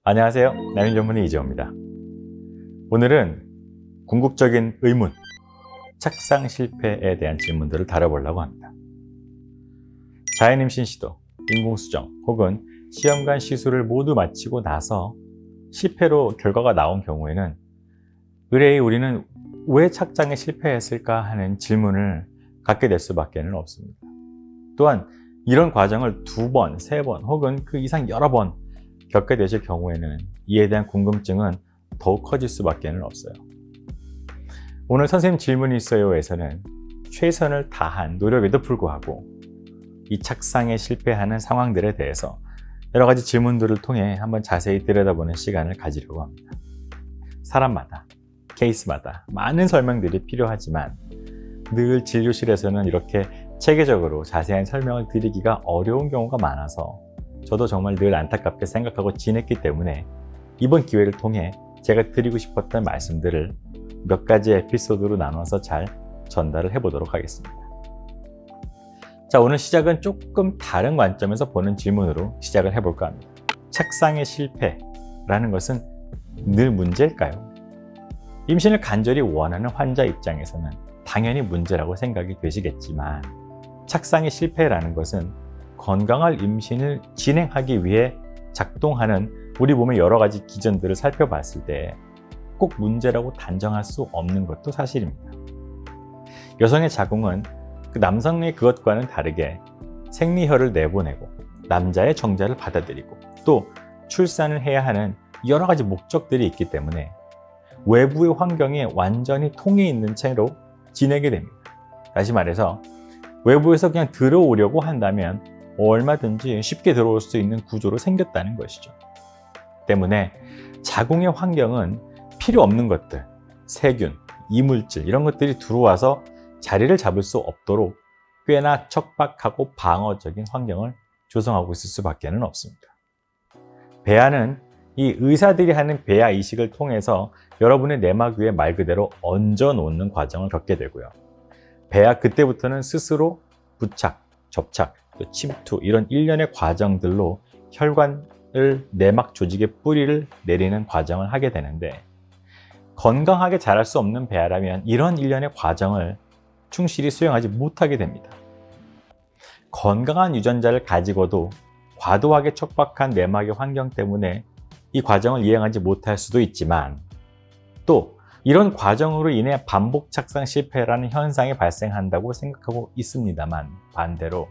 안녕하세요. 나눔 전문의 이재호입니다. 오늘은 궁극적인 의문, 착상 실패에 대한 질문들을 다뤄보려고 합니다. 자연임신 시도, 인공수정 혹은 시험관 시술을 모두 마치고 나서 실패로 결과가 나온 경우에는 의뢰의 우리는 왜 착장에 실패했을까 하는 질문을 갖게 될 수밖에 없습니다. 또한 이런 과정을 2번, 3번 혹은 그 이상 여러 번 겪게 되실 경우에는 이에 대한 궁금증은 더욱 커질 수밖에 없어요. 오늘 선생님 질문이 있어요에서는 최선을 다한 노력에도 불구하고 이 착상에 실패하는 상황들에 대해서 여러 가지 질문들을 통해 한번 자세히 들여다보는 시간을 가지려고 합니다. 사람마다, 케이스마다 많은 설명들이 필요하지만 늘 진료실에서는 이렇게 체계적으로 자세한 설명을 드리기가 어려운 경우가 많아서 저도 정말 늘 안타깝게 생각하고 지냈기 때문에 이번 기회를 통해 제가 드리고 싶었던 말씀들을 몇 가지 에피소드로 나눠서 잘 전달을 해보도록 하겠습니다. 자, 오늘 시작은 조금 다른 관점에서 보는 질문으로 시작을 해볼까 합니다. 착상의 실패라는 것은 늘 문제일까요? 임신을 간절히 원하는 환자 입장에서는 당연히 문제라고 생각이 되시겠지만 착상의 실패라는 것은 건강한 임신을 진행하기 위해 작동하는 우리 몸의 여러 가지 기전들을 살펴봤을 때 꼭 문제라고 단정할 수 없는 것도 사실입니다. 여성의 자궁은 남성의 그것과는 다르게 생리혈을 내보내고 남자의 정자를 받아들이고 또 출산을 해야 하는 여러 가지 목적들이 있기 때문에 외부의 환경에 완전히 통해 있는 채로 지내게 됩니다. 다시 말해서 외부에서 그냥 들어오려고 한다면 얼마든지 쉽게 들어올 수 있는 구조로 생겼다는 것이죠. 때문에 자궁의 환경은 필요 없는 것들, 세균, 이물질 이런 것들이 들어와서 자리를 잡을 수 없도록 꽤나 척박하고 방어적인 환경을 조성하고 있을 수밖에 없습니다. 배아는 이 의사들이 하는 배아 이식을 통해서 여러분의 내막 위에 말 그대로 얹어 놓는 과정을 겪게 되고요. 배아 그때부터는 스스로 부착, 접착, 또 침투 이런 일련의 과정들로 혈관을 내막 조직의 뿌리를 내리는 과정을 하게 되는데 건강하게 자랄 수 없는 배아라면 이런 일련의 과정을 충실히 수행하지 못하게 됩니다. 건강한 유전자를 가지고도 과도하게 척박한 내막의 환경 때문에 이 과정을 이행하지 못할 수도 있지만 또 이런 과정으로 인해 반복 착상 실패라는 현상이 발생한다고 생각하고 있습니다만 반대로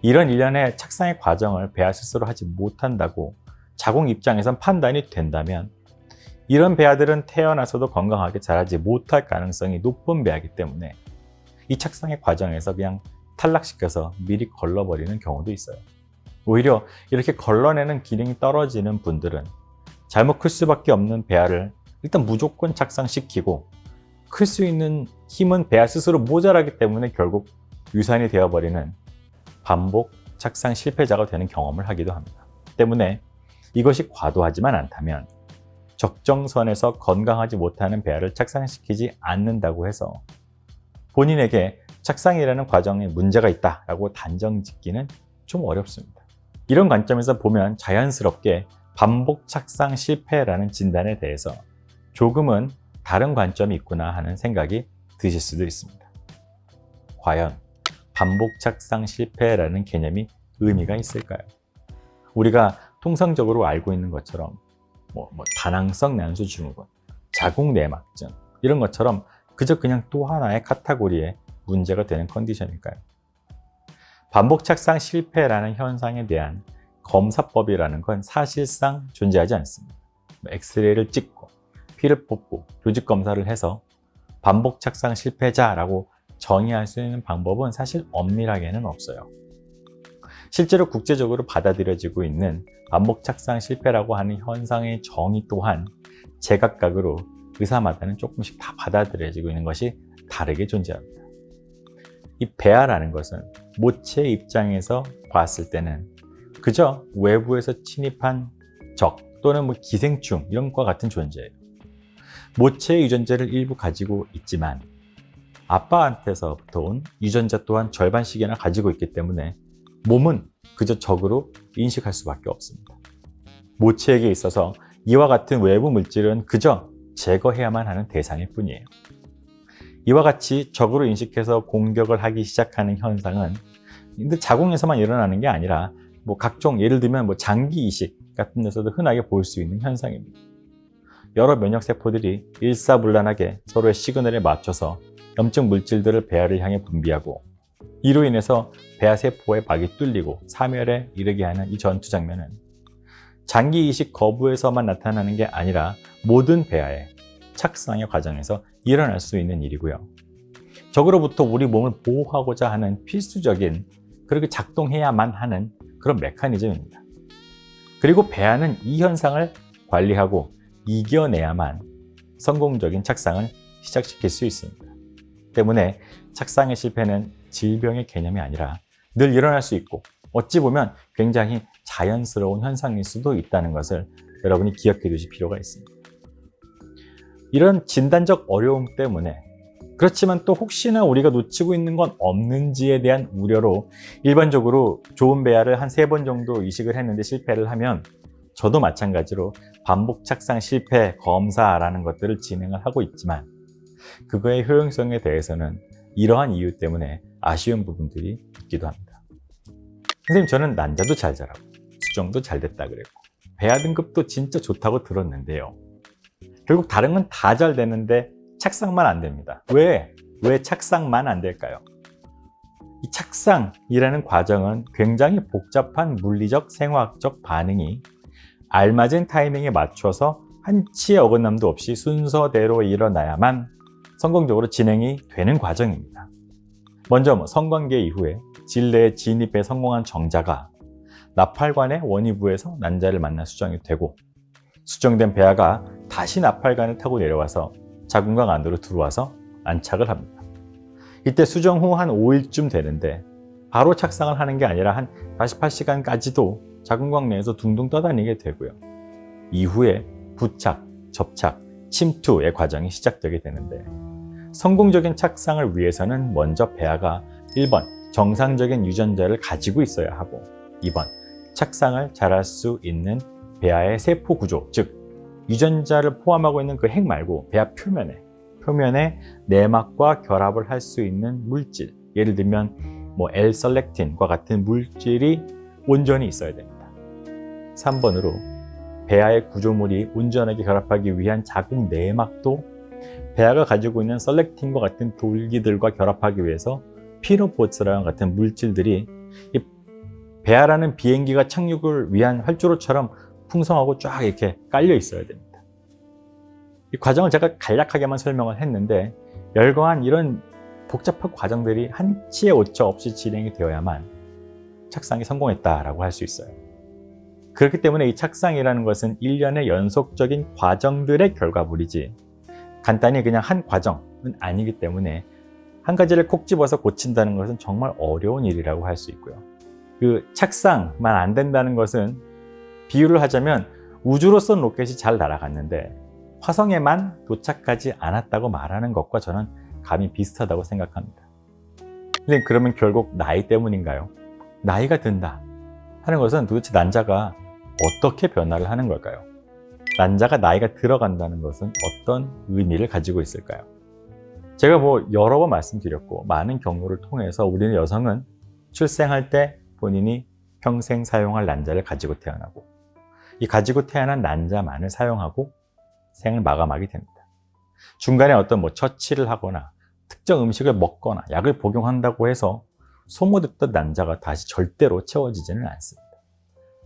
이런 일련의 착상의 과정을 배아 스스로 하지 못한다고 자궁 입장에선 판단이 된다면 이런 배아들은 태어나서도 건강하게 자라지 못할 가능성이 높은 배아이기 때문에 이 착상의 과정에서 그냥 탈락시켜서 미리 걸러버리는 경우도 있어요. 오히려 이렇게 걸러내는 기능이 떨어지는 분들은 잘못 클 수밖에 없는 배아를 일단 무조건 착상시키고 클 수 있는 힘은 배아 스스로 모자라기 때문에 결국 유산이 되어버리는 반복 착상 실패자가 되는 경험을 하기도 합니다. 때문에 이것이 과도하지만 않다면 적정선에서 건강하지 못하는 배아를 착상시키지 않는다고 해서 본인에게 착상이라는 과정에 문제가 있다라고 단정 짓기는 좀 어렵습니다. 이런 관점에서 보면 자연스럽게 반복 착상 실패라는 진단에 대해서 조금은 다른 관점이 있구나 하는 생각이 드실 수도 있습니다. 과연 반복 착상 실패라는 개념이 의미가 있을까요? 우리가 통상적으로 알고 있는 것처럼 다낭성 난수 증후군, 자궁 내막증 이런 것처럼 그냥 또 하나의 카테고리에 문제가 되는 컨디션일까요? 반복 착상 실패라는 현상에 대한 검사법이라는 건 사실상 존재하지 않습니다. 엑스레이를 찍고 피를 뽑고 조직 검사를 해서 반복 착상 실패자라고 정의할 수 있는 방법은 사실 엄밀하게는 없어요. 실제로 국제적으로 받아들여지고 있는 반복 착상 실패라고 하는 현상의 정의 또한 제각각으로 의사마다는 조금씩 다 받아들여지고 있는 것이 다르게 존재합니다. 이 배아라는 것은 모체의 입장에서 봤을 때는 그저 외부에서 침입한 적 또는 기생충 이런 것과 같은 존재예요. 모체의 유전자를 일부 가지고 있지만 아빠한테서부터 온 유전자 또한 절반씩이나 가지고 있기 때문에 몸은 그저 적으로 인식할 수밖에 없습니다. 모체에게 있어서 이와 같은 외부 물질은 그저 제거해야만 하는 대상일 뿐이에요. 이와 같이 적으로 인식해서 공격을 하기 시작하는 현상은 근데 자궁에서만 일어나는 게 아니라 각종 예를 들면 장기 이식 같은 데서도 흔하게 볼 수 있는 현상입니다. 여러 면역세포들이 일사불란하게 서로의 시그널에 맞춰서 염증 물질들을 배아를 향해 분비하고 이로 인해서 배아세포의 막이 뚫리고 사멸에 이르게 하는 이 전투 장면은 장기 이식 거부에서만 나타나는 게 아니라 모든 배아의 착상의 과정에서 일어날 수 있는 일이고요. 적으로부터 우리 몸을 보호하고자 하는 필수적인 그렇게 작동해야만 하는 그런 메커니즘입니다. 그리고 배아는 이 현상을 관리하고 이겨내야만 성공적인 착상을 시작시킬 수 있습니다. 때문에 착상의 실패는 질병의 개념이 아니라 늘 일어날 수 있고 어찌 보면 굉장히 자연스러운 현상일 수도 있다는 것을 여러분이 기억해 두실 필요가 있습니다. 이런 진단적 어려움 때문에 그렇지만 또 혹시나 우리가 놓치고 있는 건 없는지에 대한 우려로 일반적으로 좋은 배아를 한 3번 정도 이식을 했는데 실패를 하면 저도 마찬가지로 반복 착상 실패 검사라는 것들을 진행을 하고 있지만 그거의 효용성에 대해서는 이러한 이유 때문에 아쉬운 부분들이 있기도 합니다. 선생님, 저는 난자도 잘 자라고 수정도 잘 됐다 그랬고 배아 등급도 진짜 좋다고 들었는데요. 결국 다른 건 다 잘 되는데 착상만 안 됩니다. 왜 착상만 안 될까요? 이 착상이라는 과정은 굉장히 복잡한 물리적, 생화학적 반응이 알맞은 타이밍에 맞춰서 한치의 어긋남도 없이 순서대로 일어나야만 성공적으로 진행이 되는 과정입니다. 먼저 성관계 이후에 질내에 진입에 성공한 정자가 나팔관의 원위부에서 난자를 만나 수정이 되고 수정된 배아가 다시 나팔관을 타고 내려와서 자궁곽 안으로 들어와서 안착을 합니다. 이때 수정 후 한 5일쯤 되는데 바로 착상을 하는 게 아니라 한 48시간까지도 자궁곽 내에서 둥둥 떠다니게 되고요. 이후에 부착, 접착, 침투의 과정이 시작되게 되는데 성공적인 착상을 위해서는 먼저 배아가 1번 정상적인 유전자를 가지고 있어야 하고 2번 착상을 잘할 수 있는 배아의 세포 구조, 즉 유전자를 포함하고 있는 그 핵 말고 배아 표면에 내막과 결합을 할 수 있는 물질, 예를 들면 L-셀렉틴과 같은 물질이 온전히 있어야 됩니다. 3번으로 배아의 구조물이 온전하게 결합하기 위한 자궁 내막도 배아가 가지고 있는 셀렉틴과 같은 돌기들과 결합하기 위해서 피노포츠랑 같은 물질들이 이 배아라는 비행기가 착륙을 위한 활주로처럼 풍성하고 쫙 이렇게 깔려 있어야 됩니다. 이 과정을 제가 간략하게만 설명을 했는데 열거한 이런 복잡한 과정들이 한치의 오차 없이 진행이 되어야만 착상이 성공했다라고 할 수 있어요. 그렇기 때문에 이 착상이라는 것은 일련의 연속적인 과정들의 결과물이지 간단히 그냥 한 과정은 아니기 때문에 한 가지를 콕 집어서 고친다는 것은 정말 어려운 일이라고 할 수 있고요. 그 착상만 안 된다는 것은 비유를 하자면 우주로 쏜 로켓이 잘 날아갔는데 화성에만 도착하지 않았다고 말하는 것과 저는 감이 비슷하다고 생각합니다. 근데 그러면 결국 나이 때문인가요? 나이가 든다 하는 것은 도대체 난자가 어떻게 변화를 하는 걸까요? 난자가 나이가 들어간다는 것은 어떤 의미를 가지고 있을까요? 제가 여러 번 말씀드렸고 많은 경우를 통해서 우리는 여성은 출생할 때 본인이 평생 사용할 난자를 가지고 태어나고 이 가지고 태어난 난자만을 사용하고 생을 마감하게 됩니다. 중간에 어떤 처치를 하거나 특정 음식을 먹거나 약을 복용한다고 해서 소모됐던 난자가 다시 절대로 채워지지는 않습니다.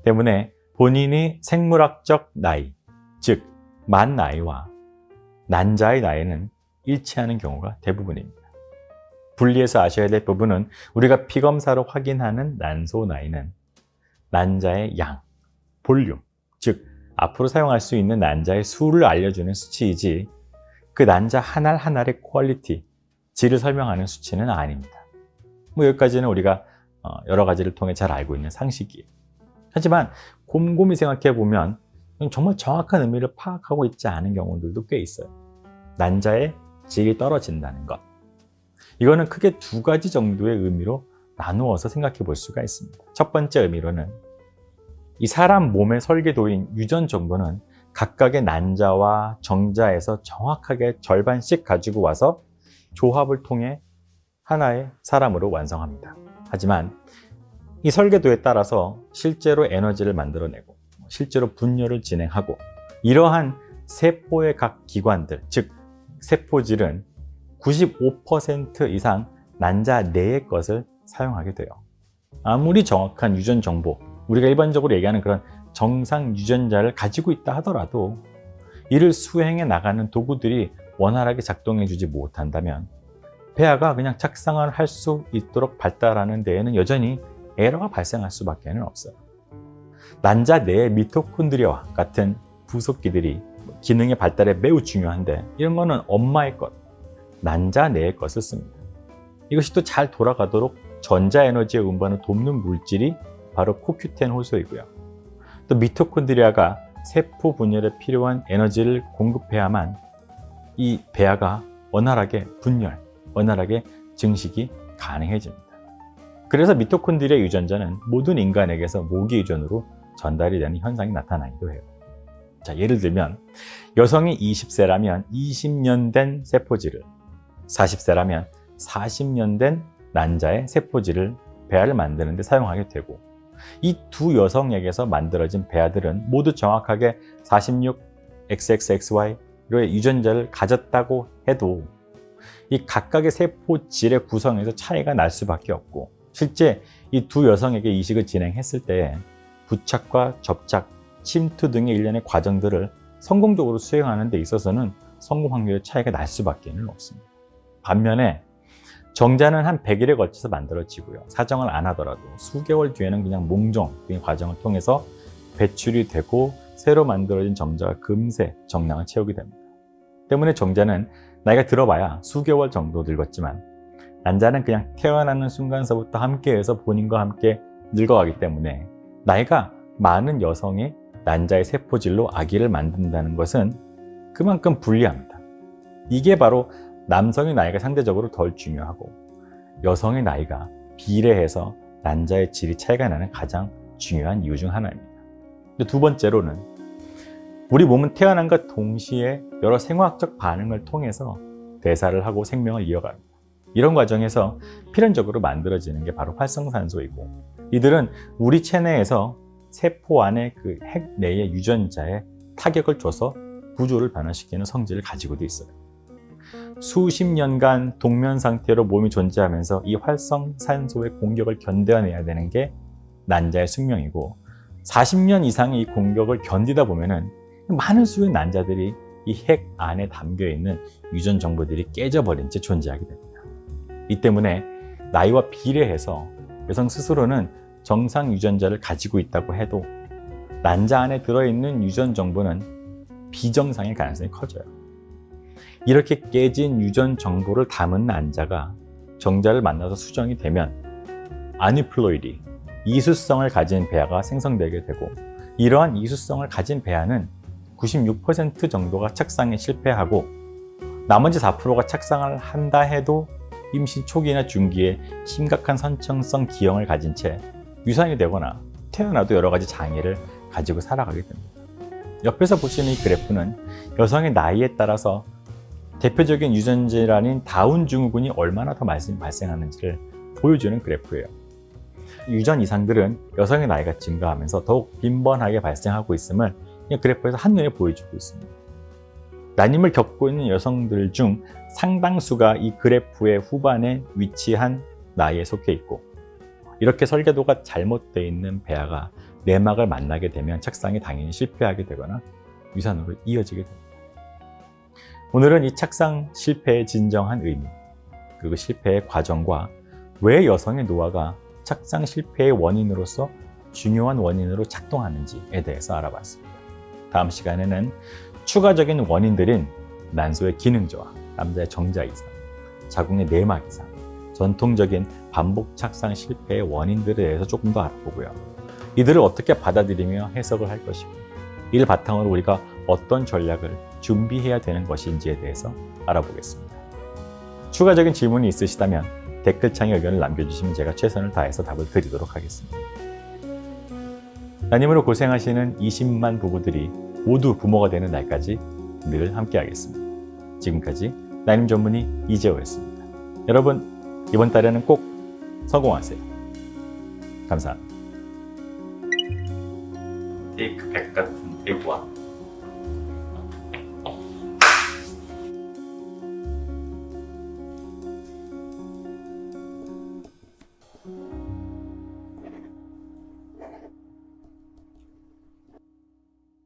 때문에 본인이 생물학적 나이, 즉 만 나이와 난자의 나이는 일치하는 경우가 대부분입니다. 분리해서 아셔야 될 부분은 우리가 피검사로 확인하는 난소 나이는 난자의 양, 볼륨, 즉 앞으로 사용할 수 있는 난자의 수를 알려주는 수치이지 그 난자 하나하나의 퀄리티, 질을 설명하는 수치는 아닙니다. 여기까지는 우리가 여러 가지를 통해 잘 알고 있는 상식이에요. 하지만 곰곰이 생각해 보면 정말 정확한 의미를 파악하고 있지 않은 경우들도 꽤 있어요. 난자의 질이 떨어진다는 것. 이거는 크게 2가지 정도의 의미로 나누어서 생각해 볼 수가 있습니다. 첫 번째 의미로는 이 사람 몸의 설계도인 유전 정보는 각각의 난자와 정자에서 정확하게 절반씩 가지고 와서 조합을 통해 하나의 사람으로 완성합니다. 하지만 이 설계도에 따라서 실제로 에너지를 만들어내고 실제로 분열을 진행하고 이러한 세포의 각 기관들, 즉 세포질은 95% 이상 난자 내의 것을 사용하게 돼요. 아무리 정확한 유전 정보, 우리가 일반적으로 얘기하는 그런 정상 유전자를 가지고 있다 하더라도 이를 수행해 나가는 도구들이 원활하게 작동해 주지 못한다면 폐하가 그냥 착상을 할 수 있도록 발달하는 데에는 여전히 에러가 발생할 수밖에 없어요. 난자 내의 미토콘드리아와 같은 부속기들이 기능의 발달에 매우 중요한데 이런 거는 엄마의 것, 난자 내의 것을 씁니다. 이것이 또 잘 돌아가도록 전자에너지의 운반을 돕는 물질이 바로 CoQ10 효소이고요. 또 미토콘드리아가 세포 분열에 필요한 에너지를 공급해야만 이 배아가 원활하게 분열, 원활하게 증식이 가능해집니다. 그래서 미토콘드리아 유전자는 모든 인간에게서 모기 유전으로 전달이 되는 현상이 나타나기도 해요. 자, 예를 들면 여성이 20세라면 20년 된 세포질을, 40세라면 40년 된 난자의 세포질을 배아를 만드는 데 사용하게 되고 이 두 여성에게서 만들어진 배아들은 모두 정확하게 46XXXY의 유전자를 가졌다고 해도 이 각각의 세포질의 구성에서 차이가 날 수밖에 없고 실제 이 두 여성에게 이식을 진행했을 때 부착과 접착, 침투 등의 일련의 과정들을 성공적으로 수행하는 데 있어서는 성공 확률의 차이가 날 수밖에 없습니다. 반면에 정자는 한 100일에 걸쳐서 만들어지고요. 사정을 안 하더라도 수개월 뒤에는 그냥 몽정 등의 과정을 통해서 배출이 되고 새로 만들어진 정자가 금세 정량을 채우게 됩니다. 때문에 정자는 나이가 들어봐야 수개월 정도 늙었지만 난자는 그냥 태어나는 순간서부터 함께해서 본인과 함께 늙어가기 때문에 나이가 많은 여성의 난자의 세포질로 아기를 만든다는 것은 그만큼 불리합니다. 이게 바로 남성의 나이가 상대적으로 덜 중요하고 여성의 나이가 비례해서 난자의 질이 차이가 나는 가장 중요한 이유 중 하나입니다. 두 번째로는 우리 몸은 태어남과 동시에 여러 생화학적 반응을 통해서 대사를 하고 생명을 이어갑니다. 이런 과정에서 필연적으로 만들어지는 게 바로 활성산소이고 이들은 우리 체내에서 세포 안에 그 핵 내의 유전자에 타격을 줘서 구조를 변화시키는 성질을 가지고도 있어요. 수십 년간 동면 상태로 몸이 존재하면서 이 활성산소의 공격을 견뎌내야 되는 게 난자의 숙명이고 40년 이상의 이 공격을 견디다 보면은 많은 수의 난자들이 이 핵 안에 담겨 있는 유전 정보들이 깨져버린 채 존재하게 됩니다. 이 때문에 나이와 비례해서 여성 스스로는 정상 유전자를 가지고 있다고 해도 난자 안에 들어있는 유전 정보는 비정상일 가능성이 커져요. 이렇게 깨진 유전 정보를 담은 난자가 정자를 만나서 수정이 되면 아뉴플로이디, 이수성을 가진 배아가 생성되게 되고 이러한 이수성을 가진 배아는 96% 정도가 착상에 실패하고 나머지 4%가 착상을 한다 해도 임신 초기나 중기에 심각한 선천성 기형을 가진 채 유산이 되거나 태어나도 여러 가지 장애를 가지고 살아가게 됩니다. 옆에서 보시는 이 그래프는 여성의 나이에 따라서 대표적인 유전 질환인 다운 증후군이 얼마나 더 발생하는지를 보여주는 그래프예요. 유전 이상들은 여성의 나이가 증가하면서 더욱 빈번하게 발생하고 있음을 이 그래프에서 한눈에 보여주고 있습니다. 난임을 겪고 있는 여성들 중 상당수가 이 그래프의 후반에 위치한 나이에 속해 있고 이렇게 설계도가 잘못되어 있는 배아가 내막을 만나게 되면 착상이 당연히 실패하게 되거나 유산으로 이어지게 됩니다. 오늘은 이 착상 실패의 진정한 의미 그리고 실패의 과정과 왜 여성의 노화가 착상 실패의 원인으로서 중요한 원인으로 작동하는지에 대해서 알아봤습니다. 다음 시간에는 추가적인 원인들인 난소의 기능 저하, 남자의 정자 이상, 자궁의 내막 이상, 전통적인 반복 착상 실패의 원인들에 대해서 조금 더 알아보고요. 이들을 어떻게 받아들이며 해석을 할 것이고 이를 바탕으로 우리가 어떤 전략을 준비해야 되는 것인지에 대해서 알아보겠습니다. 추가적인 질문이 있으시다면 댓글창에 의견을 남겨주시면 제가 최선을 다해서 답을 드리도록 하겠습니다. 따님으로 고생하시는 20만 부부들이 모두 부모가 되는 날까지 늘 함께하겠습니다. 지금까지 따님 전문의 이재호였습니다. 여러분, 이번 달에는 꼭 성공하세요. 감사합니다. 테이크 100 같은 대구와